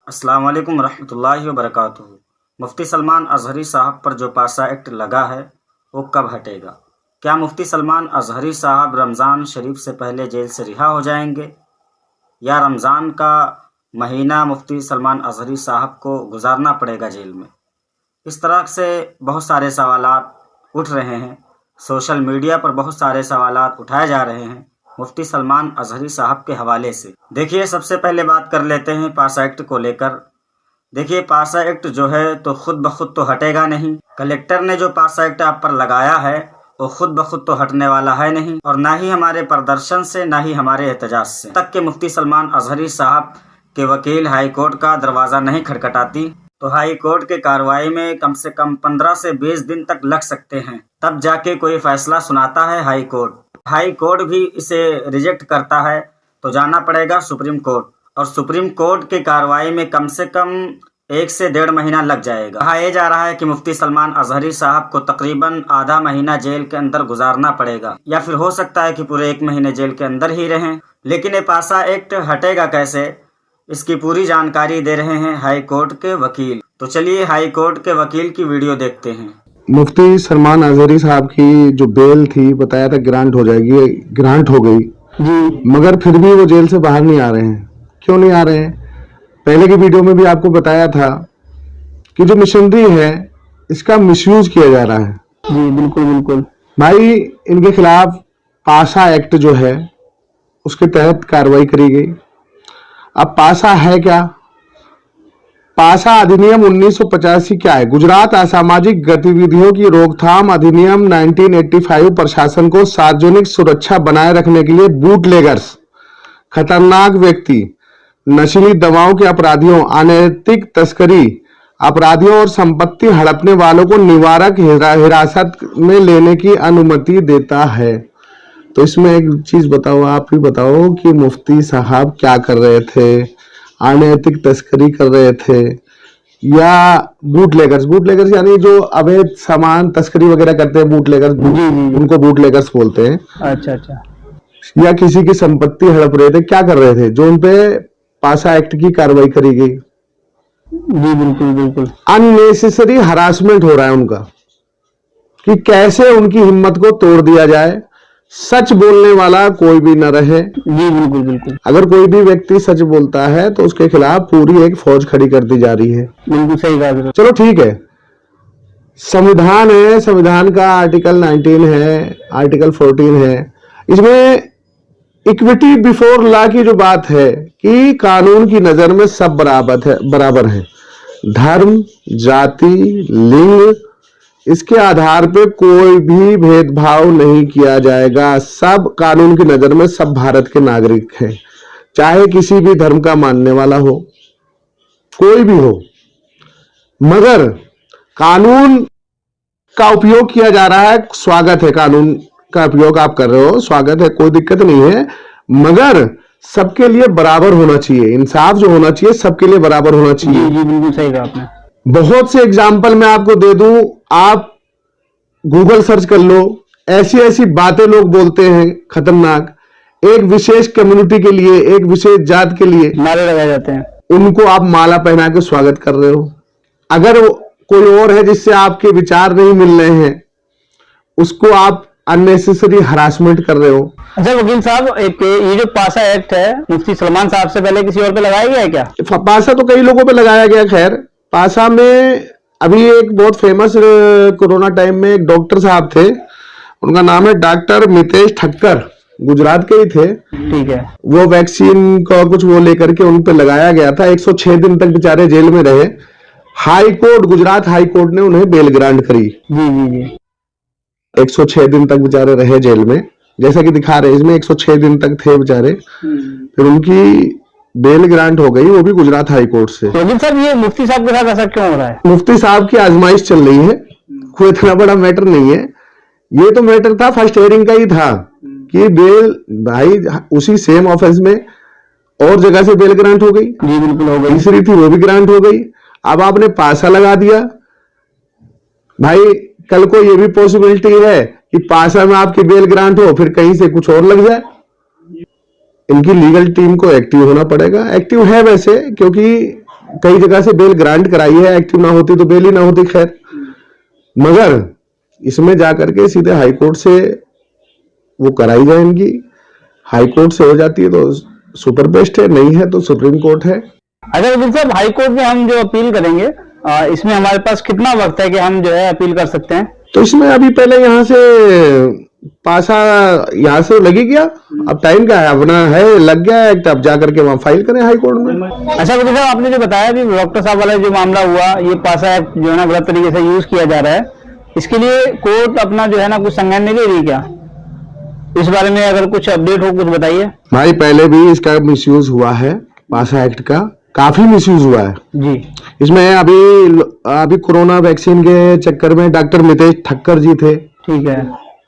अस्सलाम वालेकुम रहमतुल्लाहि व बरकातुहू। मुफ्ती सलमान अजहरी साहब पर जो पासा एक्ट लगा है वो कब हटेगा? क्या मुफ्ती सलमान अजहरी साहब रमज़ान शरीफ से पहले जेल से रिहा हो जाएंगे या रमज़ान का महीना मुफ्ती सलमान अजहरी साहब को गुजारना पड़ेगा जेल में? इस तरह से बहुत सारे सवालात उठ रहे हैं। सोशल मीडिया पर बहुत सारे सवालात उठाए जा रहे हैं मुफ्ती सलमान अजहरी साहब के हवाले से। देखिए, सबसे पहले बात कर लेते हैं पासा एक्ट को लेकर। देखिए, पासा एक्ट जो है तो खुद ब खुद तो हटेगा नहीं। कलेक्टर ने जो पासा एक्ट आप पर लगाया है वो खुद ब खुद तो हटने वाला है नहीं, और ना ही हमारे प्रदर्शन से ना ही हमारे एहतजाज से। तक के मुफ्ती सलमान अजहरी साहब के वकील हाई कोर्ट का दरवाज़ा नहीं खटखटाती तो हाई कोर्ट के कार्रवाई में कम से कम 15 से 20 दिन तक लग सकते हैं, तब जाके कोई फैसला सुनाता है हाई कोर्ट। हाई कोर्ट भी इसे रिजेक्ट करता है तो जाना पड़ेगा सुप्रीम कोर्ट, और सुप्रीम कोर्ट की कार्रवाई में कम से कम 1 से 1.5 महीना लग जाएगा। कहा यह जा रहा है कि मुफ्ती सलमान अजहरी साहब को तकरीबन आधा महीना जेल के अंदर गुजारना पड़ेगा, या फिर हो सकता है कि पूरे 1 महीने जेल के अंदर ही रहें। लेकिन ये पासा एक्ट हटेगा कैसे, इसकी पूरी जानकारी दे रहे हैं हाई कोर्ट के वकील। तो चलिए हाई कोर्ट के वकील की वीडियो देखते हैं। मुफ्ती सलमान अजहरी साहब की जो बेल थी बताया था ग्रांट हो जाएगी, ग्रांट हो गई जी, मगर फिर भी वो जेल से बाहर नहीं आ रहे हैं। क्यों नहीं आ रहे हैं? पहले की वीडियो में भी आपको बताया था कि जो मशीनरी है इसका मिसयूज किया जा रहा है। जी बिल्कुल बिल्कुल भाई, इनके खिलाफ पासा एक्ट जो है उसके तहत कार्रवाई करी गई। अब पासा है क्या? पासा अधिनियम 1985 क्या है? गुजरात असामाजिक गतिविधियों की रोकथाम अधिनियम 1985 प्रशासन को सार्वजनिक सुरक्षा बनाए रखने के लिए बूटलेगर्स, खतरनाक व्यक्ति, नशीली दवाओं के अपराधियों, अनैतिक तस्करी, अपराधियों और संपत्ति हड़पने वालों को निवारक हिरासत में लेने की अनुमति देता है। तो इसमें एक चीज बताओ, आप ही बताओ कि मुफ्ती साहब क्या कर रहे थे? अनैतिक तस्करी कर रहे थे या बूटलेगर्स? बूटलेगर्स यानी जो अवैध सामान तस्करी वगैरह करते हैं, बूटलेगर्स, उनको बूटलेगर्स बोलते हैं। अच्छा अच्छा। या किसी की संपत्ति हड़प रहे थे, क्या कर रहे थे? जो उन पे पासा एक्ट की कार्रवाई करी गई। जी बिल्कुल बिल्कुल। अननेसेसरी हरासमेंट हो रहा है उनका कि कैसे उनकी हिम्मत को तोड़ दिया जाए, सच बोलने वाला कोई भी न रहे। जी बिल्कुल बिल्कुल। अगर कोई भी व्यक्ति सच बोलता है तो उसके खिलाफ पूरी एक फौज खड़ी कर दी जा रही है। बिल्कुल सही बात है। चलो ठीक है, संविधान है, संविधान का आर्टिकल 19 है, आर्टिकल 14 है। इसमें इक्विटी बिफोर लॉ की जो बात है कि कानून की नजर में सब बराबर है। धर्म, जाति, लिंग, इसके आधार पे कोई भी भेदभाव नहीं किया जाएगा। सब कानून की नजर में सब भारत के नागरिक हैं, चाहे किसी भी धर्म का मानने वाला हो, कोई भी हो। मगर कानून का उपयोग किया जा रहा है, स्वागत है। कानून का उपयोग आप कर रहे हो, स्वागत है, कोई दिक्कत नहीं है, मगर सबके लिए बराबर होना चाहिए। इंसाफ जो होना चाहिए सबके लिए बराबर होना चाहिए। जी बिल्कुल सही कहा आपने। बहुत से एग्जाम्पल मैं आपको दे दूं, आप गूगल सर्च कर लो। ऐसी ऐसी बातें लोग बोलते हैं खतरनाक, एक विशेष कम्युनिटी के लिए, एक विशेष जात के लिए नारे लगाए जाते हैं। उनको आप माला पहना के स्वागत कर रहे हो। अगर कोई और है जिससे आपके विचार नहीं मिल रहे हैं, उसको आप अननेसेसरी हरासमेंट कर रहे हो। अच्छा वकील साहब, एक ये जो पासा एक्ट है मुफ्ती सलमान साहब से पहले किसी और पे लगाया गया है क्या? पासा तो कई लोगों पे लगाया गया। खैर, पासा में अभी एक बहुत फेमस कोरोना टाइम में एक डॉक्टर साहब थे, उनका नाम है डॉक्टर मितेश ठक्कर, गुजरात के ही थे। ठीक है। वो वैक्सीन का कुछ वो लेकर के उन पे लगाया गया था। 106 दिन तक बेचारे जेल में रहे। High court, Gujarat high court ने उन्हें बेल ग्रांट करी। जी जी जी। 106 दिन तक बेचारे रहे जेल में, जैसा कि दिखा रहे हैं इसमें 106 दिन तक थे बेचारे। फिर उनकी बेल ग्रांट हो गई, वो भी गुजरात हाई कोर्ट से। वकील साहब, ये मुफ्ती साहब के साथ ऐसा क्यों हो रहा है? मुफ्ती साहब की आजमाइश चल रही है, कोई इतना बड़ा मैटर नहीं है। ये तो मैटर था फर्स्ट हियरिंग का ही था कि बेल, भाई उसी सेम ऑफेंस में और जगह से बेल ग्रांट हो गई। जी बिल्कुल हो गई। तीसरी थी वो भी ग्रांट हो गई। अब आपने पासा लगा दिया। भाई कल को ये भी पॉसिबिलिटी है कि पासा में आपकी बेल ग्रांट हो, फिर कहीं से कुछ और लग जाए। इनकी लीगल टीम को एक्टिव होना पड़ेगा। एक्टिव है वैसे, क्योंकि कई जगह से बेल ग्रांट कराई है, एक्टिव ना होती तो बेल ही ना होती, खैर। मगर इसमें जाकर के सीधे हाई कोर्ट से वो कराई जाए इनकी, हाई कोर्ट से हो जाती है तो सुपर बेस्ट है, नहीं है तो सुप्रीम कोर्ट है। अच्छा वकील साहब, हाई कोर्ट में हम जो अपील करेंगे इसमें हमारे पास कितना वक्त है कि हम जो है अपील कर सकते हैं? तो इसमें अभी पहले यहाँ से पासा यहाँ से लगी गया, अब टाइम क्या है, अपना है लग गया एक्ट, अब जाकर के वहाँ फाइल करें हाई कोर्ट में। अच्छा वकील साहब, आपने जो बताया अभी डॉक्टर साहब वाला जो मामला हुआ, ये पासा एक्ट जो है ना गलत तरीके से यूज किया जा रहा है, इसके लिए कोर्ट अपना जो है ना कुछ संज्ञान नहीं ले रही क्या? इस बारे में अगर कुछ अपडेट हो कुछ बताइए। भाई पहले भी इसका मिसयूज हुआ है, पासा एक्ट का काफी मिसयूज हुआ है जी। इसमें। अभी कोरोना वैक्सीन के चक्कर में डॉक्टर मितेश ठक्कर जी थे, ठीक है,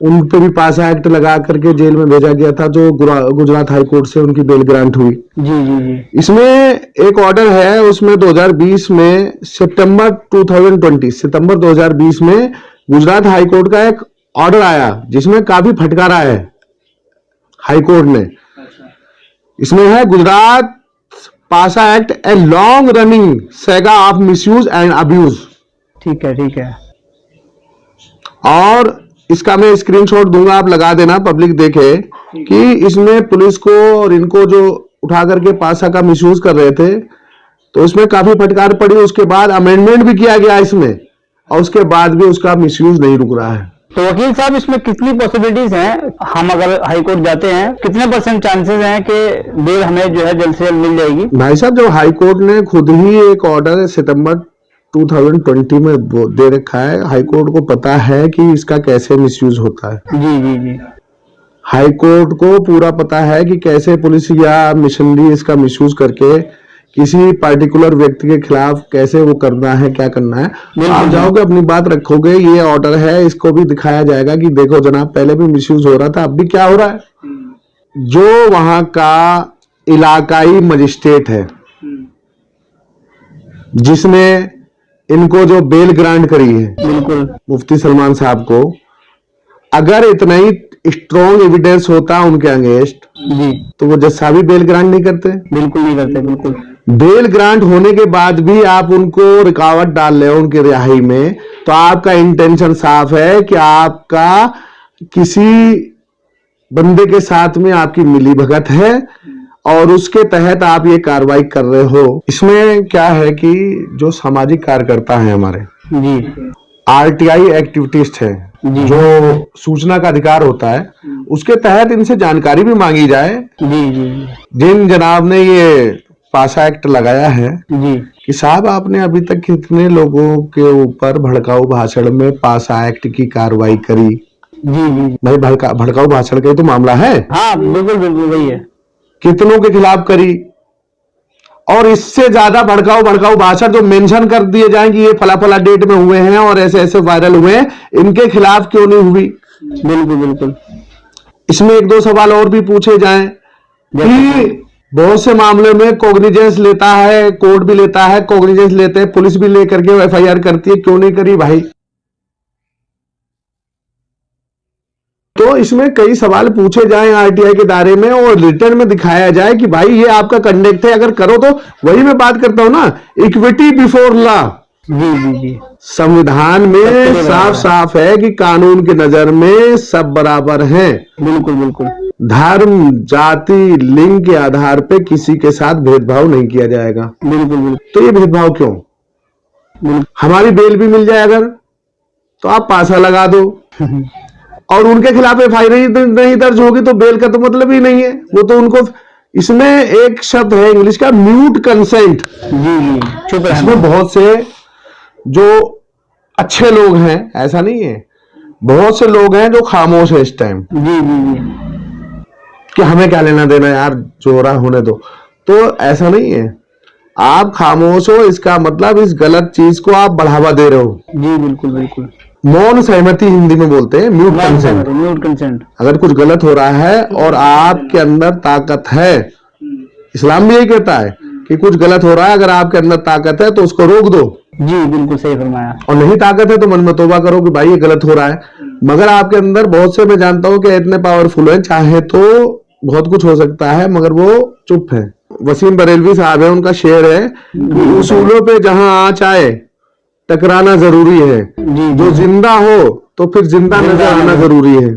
उन पे भी पासा एक्ट लगा करके जेल में भेजा गया था, जो गुजरात हाई कोर्ट से उनकी बेल ग्रांट हुई। जी जी जी। इसमें एक ऑर्डर है, उसमें 2020 में सितंबर 2020 में गुजरात हाई कोर्ट का एक ऑर्डर आया जिसमें काफी फटकारा है हाई कोर्ट ने। इसमें है गुजरात पासा act a long running saga of misuse and abuse. ठीक है ठीक है। और इसका मैं स्क्रीनशॉट दूंगा, आप लगा देना, पब्लिक देखे कि इसमें पुलिस को और इनको जो उठा करके पासा का मिसयूज कर रहे थे तो उसमें काफी फटकार पड़ी। उसके बाद अमेंडमेंट भी किया गया इसमें, और उसके बाद भी उसका मिसयूज नहीं रुक रहा है। तो वकील साहब, इसमें कितनी पॉसिबिलिटीज हैं, हम अगर हाई कोर्ट जाते हैं कितने % चांसेस हैं कि बेल हमें जो है जल्द से जल्द मिल जाएगी? भाई साहब, जब हाई कोर्ट ने खुद ही एक ऑर्डर सितंबर 2020 में दे रखा है, हाई कोर्ट को पता है कि इसका कैसे मिसयूज होता है। जी जी जी। हाई कोर्ट को पूरा पता है कि कैसे पुलिस या मिशनरी इसका मिसयूज करके किसी पार्टिकुलर व्यक्ति के खिलाफ कैसे वो करना है, क्या करना है। आप जाओगे अपनी बात रखोगे, ये ऑर्डर है, इसको भी दिखाया जाएगा कि देखो जनाब, पहले भी मिसयूज हो रहा था, अब भी क्या हो रहा है। जो वहां का इलाकाई मजिस्ट्रेट है जिसने इनको जो बेल ग्रांट करी है, बिल्कुल, मुफ्ती सलमान साहब को, अगर इतना ही स्ट्रॉन्ग एविडेंस होता उनके अगेंस्ट जी, तो वो जज साहब भी बेल ग्रांट नहीं करते। बिल्कुल नहीं करते, बिल्कुल। बेल ग्रांट होने के बाद भी आप उनको रुकावट डाल रहे हो उनकी रिहाई में, तो आपका इंटेंशन साफ है कि आपका किसी बंदे के साथ में आपकी मिली भगत है और उसके तहत आप ये कार्रवाई कर रहे हो। इसमें क्या है कि जो सामाजिक कार्यकर्ता हैं हमारे, जी, आरटीआई एक्टिविटिस्ट है, जी, जो सूचना का अधिकार होता है, उसके तहत इनसे जानकारी भी मांगी जाए। जी जी जिन जनाब ने ये पासा एक्ट लगाया है जी, कि साहब आपने अभी तक कितने लोगों के ऊपर भड़काऊ भाषण में पासा एक्ट की कार्रवाई करी। जी जी, भाई भड़काऊ भाषण का ही तो मामला है, हाँ बिल्कुल बिल्कुल वही है। कितनों के खिलाफ करी। और इससे ज्यादा भड़काऊ भाषण जो मेंशन कर दिए जाए कि ये फला फला डेट में हुए हैं और ऐसे ऐसे वायरल हुए हैं, इनके खिलाफ क्यों नहीं हुई। बिल्कुल बिल्कुल। इसमें एक दो सवाल और भी पूछे जाएं कि बहुत से मामले में कॉग्निजेंस लेता है, कोर्ट भी लेता है, कॉग्निजेंस लेते हैं, पुलिस भी लेकर के एफआईआर करती है, क्यों नहीं करी भाई। तो इसमें कई सवाल पूछे जाएं आरटीआई के दायरे में और रिटर्न में दिखाया जाए कि भाई ये आपका कंडक्ट है, अगर करो तो। वही मैं बात करता हूं ना, इक्विटी बिफोर लॉ। जी जी जी, संविधान में साफ साफ है कि कानून की नजर में सब बराबर हैं। बिल्कुल बिल्कुल। धर्म, जाति, लिंग के आधार पे किसी के साथ भेदभाव नहीं किया जाएगा। बिल्कुल बिल्कुल। तो ये भेदभाव क्यों। हमारी बेल भी मिल जाए अगर, तो आप पासा लगा दो और उनके खिलाफ एफआईआर नहीं दर्ज होगी तो बेल का तो मतलब ही नहीं है। वो तो उनको, इसमें एक शब्द है इंग्लिश का, म्यूट कंसेंट। जी जी, चुप रहना। इसमें बहुत से जो अच्छे लोग हैं, ऐसा नहीं है, बहुत से लोग हैं जो खामोश है इस टाइम जी जी जी, कि हमें क्या लेना देना यार, जो हो रहा होने दो। तो ऐसा नहीं है, आप खामोश हो, इसका मतलब इस गलत चीज को आप बढ़ावा दे रहे हो। जी बिल्कुल बिल्कुल। मौन सहमति हिंदी में बोलते हैं, म्यूट कंसेंट। Mute consent. अगर कुछ गलत हो रहा है और आपके अंदर ताकत है, इस्लाम भी यही कहता है कि कुछ गलत हो रहा है, अगर आपके अंदर ताकत है तो उसको रोक दो। जी बिल्कुल सही फरमाया। और नहीं ताकत है तो मन में तौबा करो कि भाई ये गलत हो रहा है। मगर आपके अंदर बहुत से, मैं जानता हूं कि इतने पावरफुल हैं, चाहे तो बहुत कुछ हो सकता है, मगर वो चुप है। वसीम बरेलवी साहब है, उनका शेर है कि उसूलों पे जहां आँच आए टकराना जरूरी है, जी जो जिंदा हो तो फिर जिंदा नजर आना जरूरी है।